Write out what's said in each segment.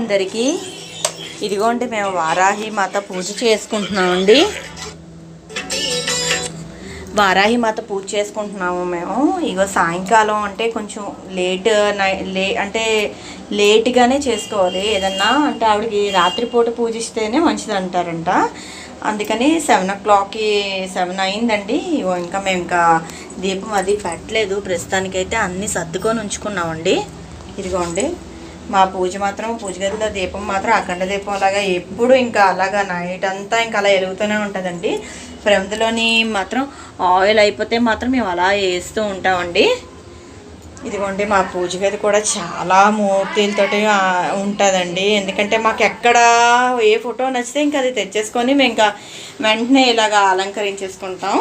అందరికీ. ఇదిగోండి మేము వారాహి మాత పూజ చేసుకుంటున్నామండి. వారాహి మాత పూజ చేసుకుంటున్నాము మేము. ఇగో సాయంకాలం అంటే కొంచెం అంటే లేట్గానే చేసుకోవాలి ఏదన్నా. అంటే ఆవిడకి రాత్రిపూట పూజిస్తేనే మంచిది అంటారంట. అందుకని 7 o'clockకి 7 అయిందండి. ఇంకా మేము ఇంకా దీపం అది పెట్టలేదు. ప్రస్తుతానికైతే అన్నీ సర్దుకొని ఉంచుకున్నామండి. ఇదిగోండి మా పూజ గదిలో దీపం మాత్రం అఖండ దీపం లాగా ఎప్పుడు ఇంకా అలాగా నైట్ అంతా ఇంకా అలా వెలుగుతూనే ఉంటుందండి. ప్రమిదలోని మాత్రం ఆయిల్ అయిపోతే మాత్రం మేము అలా వేస్తూ ఉంటామండి. ఇదిగోండి మా పూజ గది కూడా చాలా మూర్తులతోటి ఉంటుందండి. ఎందుకంటే మాకు ఎక్కడ ఏ ఫోటో నచ్చితే ఇంకా అది తెచ్చేసుకొని మేము ఇంకా వెంటనే ఇలాగా అలంకరించేసుకుంటాం.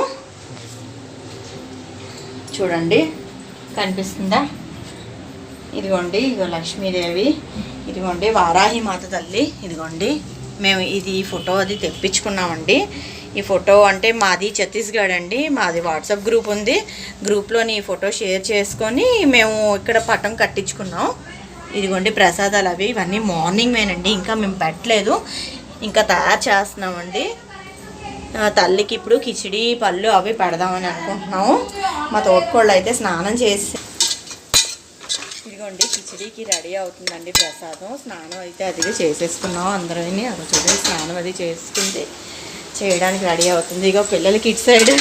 చూడండి కనిపిస్తుందా? ఇదిగోండి ఇగో లక్ష్మీదేవి, ఇదిగోండి వారాహి మాత తల్లి. ఇదిగోండి మేము ఈ ఫోటో అది తెప్పించుకున్నామండి. ఈ ఫోటో అంటే మాది ఛత్తీస్గఢ్ అండి. మాది వాట్సాప్ గ్రూప్ ఉంది. గ్రూప్లోని ఈ ఫోటో షేర్ చేసుకొని మేము ఇక్కడ పటం కట్టించుకున్నాం. ఇదిగోండి ప్రసాదాలు అవి ఇవన్నీ మార్నింగేనండి. ఇంకా మేము పెట్టలేదు, ఇంకా తయారు చేస్తున్నామండి. తల్లికి ఇప్పుడు కిచిడి పళ్ళు అవి పెడదామని అనుకుంటున్నాము. మా తోటకోళ్ళు అయితే స్నానం చేసి ఇదిగోండి కిచిడీకి రెడీ అవుతుందండి ప్రసాదం. స్నానం అయితే అది చేసేసుకున్నాం అందరూని. అది చూడండి స్నానం అది చేసుకుంటే చేయడానికి రెడీ అవుతుంది. ఇగో పిల్లలకి ఇటు సైడ్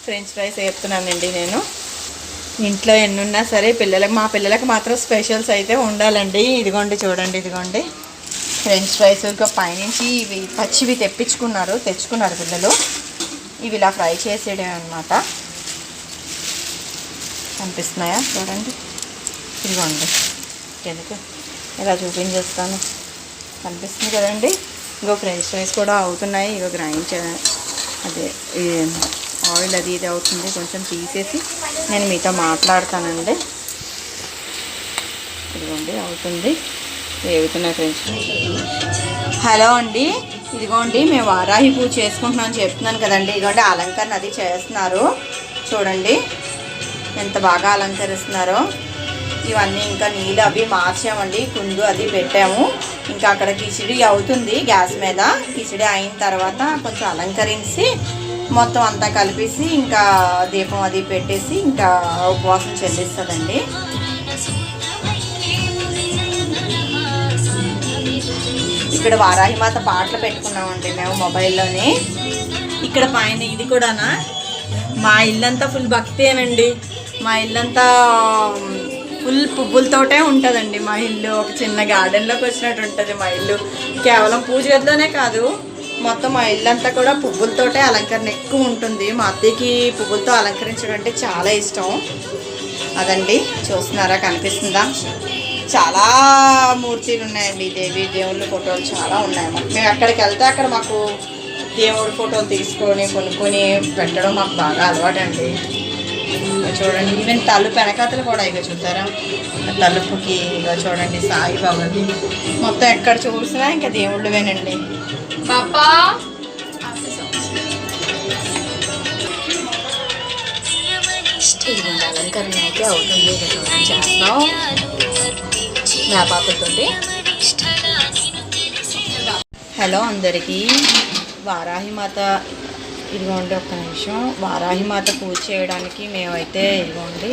ఫ్రెంచ్ ఫ్రైస్ వేస్తున్నానండి నేను. ఇంట్లో ఎన్నున్నా సరే మా పిల్లలకు మాత్రం స్పెషల్స్ అయితే ఉండాలండి. ఇదిగోండి చూడండి, ఇదిగోండి ఫ్రెంచ్ ఫ్రైస్. ఇంకా పైనుంచి ఇవి పచ్చివి తెచ్చుకున్నారు పిల్లలు. ఇవి ఇలా ఫ్రై చేసేయడం అనమాట. కనిపిస్తున్నాయా చూడండి? ఇదిగోండి ఎందుకు ఇలా చూపించేస్తాను. కనిపిస్తుంది కదండి. ఇంకో ఫ్రెంచ్ ఫ్రైస్ కూడా అవుతున్నాయి. ఇగో గ్రైండ్ అదే ఆయిల్ అది ఇది అవుతుంది. కొంచెం తీసేసి నేను మీతో మాట్లాడతానండి. ఇదిగోండి అవుతుంది, వేగుతున్నాయి ఫ్రెంచ్ ఫ్రైస్. హలో అండి, ఇదిగోండి మేము వారాహి పూజ చేసుకుంటున్నామని చెప్తున్నాను కదండి. ఇదిగోండి అలంకరణ అది చేస్తున్నారు. చూడండి ఎంత బాగా అలంకరిస్తున్నారో. ఇవన్నీ ఇంకా నీళ్ళు అవి మార్చామండి. కుందు అది పెట్టాము. ఇంకా అక్కడ కిచిడి అవుతుంది గ్యాస్ మీద. కిచిడి అయిన తర్వాత కొంచెం అలంకరించి మొత్తం అంతా కలిపేసి ఇంకా దీపం అది పెట్టేసి ఇంకా ఉపవాసం చెల్లిస్తుందండి. ఇక్కడ వారాహి మాత పాటలు పెట్టుకున్నామండి మేము మొబైల్లోనే. ఇక్కడ పైన ఇది కూడానా మా ఇల్లంతా ఫుల్ భక్తేనండి. మా ఇల్లంతా ఫుల్ పువ్వులతోటే ఉంటుందండి. మా ఇల్లు ఒక చిన్న గార్డెన్లోకి వచ్చినట్టు ఉంటుంది మా ఇల్లు. కేవలం పూజ గదిలోనే కాదు, మొత్తం మా ఇల్లంతా కూడా పువ్వులతోటే అలంకరణ ఎక్కువ ఉంటుంది. మా అత్తయ్యకి పువ్వులతో అలంకరించడం అంటే చాలా ఇష్టం. అదండి చూస్తున్నారా, కనిపిస్తుందా? చాలా మూర్తులు ఉన్నాయండి. దేవుళ్ళ ఫోటోలు చాలా ఉన్నాయి. మేము ఎక్కడికి వెళ్తే అక్కడ మాకు దేవుడి ఫోటోలు తీసుకొని కొనుక్కొని పెట్టడం మాకు బాగా అలవాటండి. చూడండి ఈవెన్ తలుపు వెనకాతలు కూడా ఇక చూసారా, తలుపుకి ఇక చూడండి సాయిబాబాది. మొత్తం ఎక్కడ చూసినా ఇంకా దేవుళ్ళవేనండి. పాపా అలంకరణ అయితే అవుతుంది. ఇక చూడండి చేస్తాం వేపాకులతోటి. హలో అందరికీ, వారాహి మాత ఇదిగోండి ఒక్క నిమిషం. వారాహి మాత పూజ చేయడానికి మేమైతే ఇదిగోండి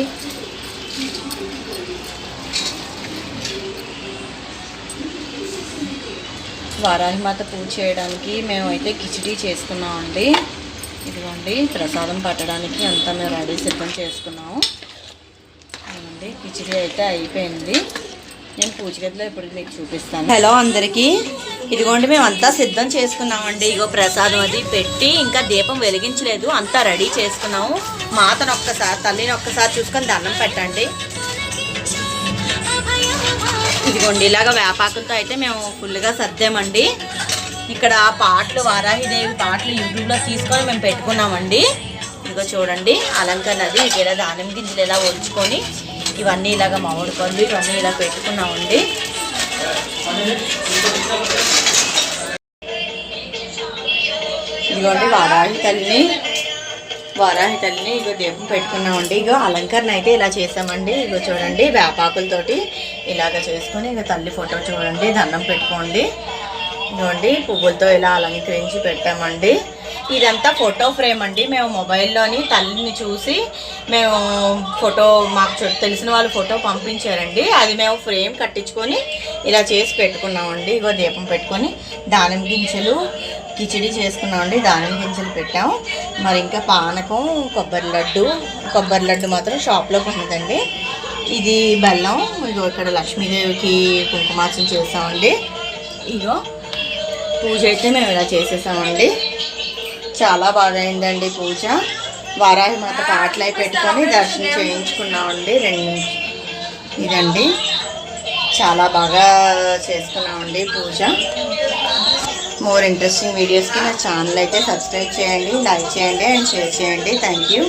వారాహి మాత పూజ చేయడానికి మేమైతే కిచిడి చేసుకున్నామండి. ఇదిగోండి ప్రసాదం పట్టడానికి అంతా మేము రెడీ సిద్ధం చేసుకున్నాము. ఇదిగోండి కిచిడి అయితే అయిపోయింది. నేను పూజ గదిలో ఇప్పుడు మీకు చూపిస్తాను. హలో అందరికీ, ఇదిగోండి మేము అంతా సిద్ధం చేసుకున్నామండి. ఇగో ప్రసాదం అది పెట్టి ఇంకా దీపం వెలిగించలేదు, అంతా రెడీ చేసుకున్నాము. మాతను ఒక్కసారి తల్లిని ఒక్కసారి చూసుకొని దండం పెట్టండి. ఇదిగోండి ఇలాగ వేపాకులతో అయితే మేము ఫుల్గా సర్దామండి. ఇక్కడ పాటలు వారాహిదేవి పాటలు యూట్యూబ్లో తీసుకొని మేము పెట్టుకున్నామండి. ఇదిగో చూడండి అలంకరణ అది. ఇక్కడ దానిమ్మ గింజలు ఇలా ఒలుచుకొని ఇవన్నీ ఇలాగ మామిడి పళ్ళు ఇవన్నీ ఇలా పెట్టుకున్నామండి. ఇదిగోండి వారాహి తల్లిని వారాహి తల్లిని ఇగో దీపం పెట్టుకున్నామండి. ఇగో అలంకరణ అయితే ఇలా చేసామండి. ఇగో చూడండి వేపాకులతోటి ఇలాగ చేసుకొని ఇక తల్లి ఫోటో చూడండి, దండం పెట్టుకోండి. ఇదిగోండి పువ్వులతో ఇలా అలంకరించి పెట్టామండి. ఇదంతా ఫోటో ఫ్రేమ్ అండి. మేము మొబైల్లోని తల్లిని చూసి మేము ఫోటో మాకు తెలిసిన వాళ్ళు ఫోటో పంపించారండి. అది మేము ఫ్రేమ్ కట్టించుకొని ఇలా చేసి పెట్టుకున్నామండి. ఇగో దీపం పెట్టుకొని దానిమ్మ గింజలు కిచిడి చేసుకున్నామండి. దానిమ్మ గింజలు పెట్టాము. మరి ఇంకా పానకం, కొబ్బరి లడ్డు మాత్రం షాప్లో కొన్నదండి. ఇది బెల్లం. ఇగో ఇక్కడ లక్ష్మీదేవికి కుంకుమార్చన చేసామండి. ఇగో పూజ అయితే మేము ఇలా చేసేసామండి. చాలా బాగా అయిందండి పూజ. వారాహి మాత పాటలు అయి పెట్టుకొని దర్శనం చేయించుకున్నామండి. ఇదండి చాలా బాగా చేసుకున్నామండి పూజ. మోర్ ఇంట్రెస్టింగ్ వీడియోస్కి నా ఛానల్ అయితే సబ్స్క్రైబ్ చేయండి, లైక్ చేయండి అండ్ షేర్ చేయండి. Thank you.